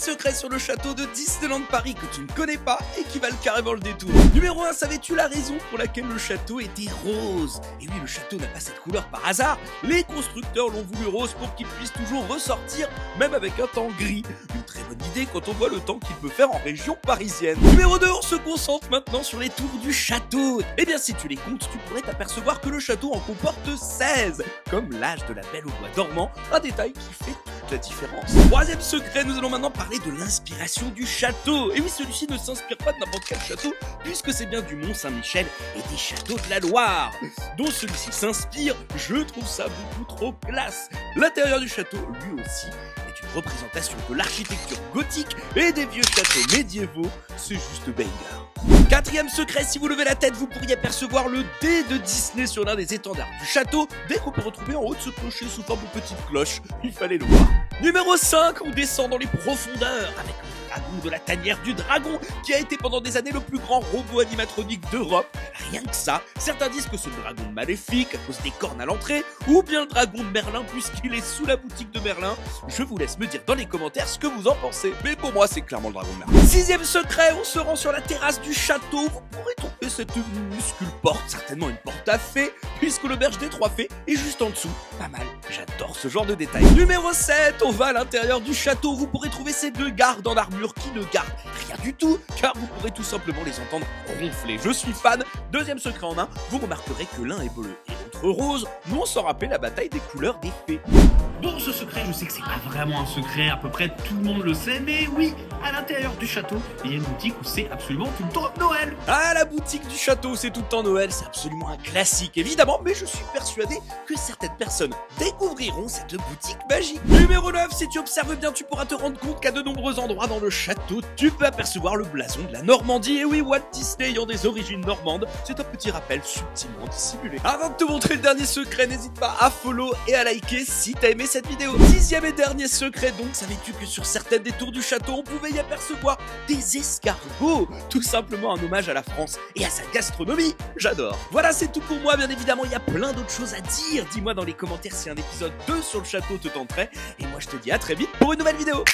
secrets sur le château de Disneyland Paris que tu ne connais pas et qui valent carrément le détour. Numéro 1, savais-tu la raison pour laquelle le château était rose? Et oui, le château n'a pas cette couleur par hasard. Les constructeurs l'ont voulu rose pour qu'il puisse toujours ressortir, même avec un temps gris. Une très bonne idée quand on voit le temps qu'il peut faire en région parisienne. Numéro 2, on se concentre maintenant sur les tours du château. Eh bien, si tu les comptes, tu pourrais t'apercevoir que le château en comporte 16, comme l'âge de la Belle au bois dormant, un détail qui fait toute la différence. Troisième secret, nous allons maintenant parler de l'inspiration du château. Et oui, celui-ci ne s'inspire pas de n'importe quel château, puisque c'est bien du Mont Saint-Michel et des châteaux de la Loire dont celui-ci s'inspire. Je trouve ça beaucoup trop classe. L'intérieur du château, lui aussi, est une représentation de l'architecture gothique et des vieux châteaux médiévaux. C'est juste banger. Quatrième secret, si vous levez la tête, vous pourriez percevoir le D de Disney sur l'un des étendards du château, dès qu'on peut retrouver en haut de ce clocher sous forme de petite cloche. Il fallait le voir. Numéro 5, on descend dans les profondeurs avec le dragon de la tanière du dragon, qui a été pendant des années le plus grand robot animatronique d'Europe. Rien que ça, certains disent que c'est le dragon maléfique à cause des cornes à l'entrée, ou bien le dragon de Merlin puisqu'il est sous la boutique de Merlin. Je vous laisse me dire dans les commentaires ce que vous en pensez, mais pour moi c'est clairement le dragon de Merlin. Sixième secret, on se rend sur la terrasse du château. Vous pourrez trouver cette minuscule porte, certainement une porte à fées, puisque l'auberge des trois fées est juste en dessous. Pas mal, j'adore ce genre de détails. Numéro 7, on va à l'intérieur du château. Vous pourrez trouver ces deux gardes en armure qui ne gardent rien du tout, car vous pourrez tout simplement les entendre ronfler. Je suis fan. Deuxième secret en un, vous remarquerez que l'un est bleu et l'autre rose. Nous on s'en rappelle la bataille des couleurs des fées. Bon, ce secret, je sais que c'est pas vraiment un secret, à peu près tout le monde le sait, mais oui, à l'intérieur du château, il y a une boutique où c'est absolument tout le temps Noël. Ah, la boutique du château, c'est tout le temps Noël, c'est absolument un classique, évidemment, mais je suis persuadé que certaines personnes découvriront cette boutique magique. Numéro 9, si tu observes bien, tu pourras te rendre compte qu'à de nombreux endroits dans le château, tu peux apercevoir le blason de la Normandie. Et oui, Walt Disney ayant des origines normandes, c'est un petit rappel subtilement dissimulé. Avant de te montrer le dernier secret, n'hésite pas à follow et à liker si t'as aimé cette vidéo. Dixième et dernier secret, donc, savais-tu que sur certaines des tours du château, on pouvait y apercevoir des escargots? Tout simplement un hommage à la France et à sa gastronomie. J'adore. Voilà, c'est tout pour moi. Bien évidemment, il y a plein d'autres choses à dire. Dis-moi dans les commentaires si un épisode 2 sur le château te tenterait. Et moi, je te dis à très vite pour une nouvelle vidéo.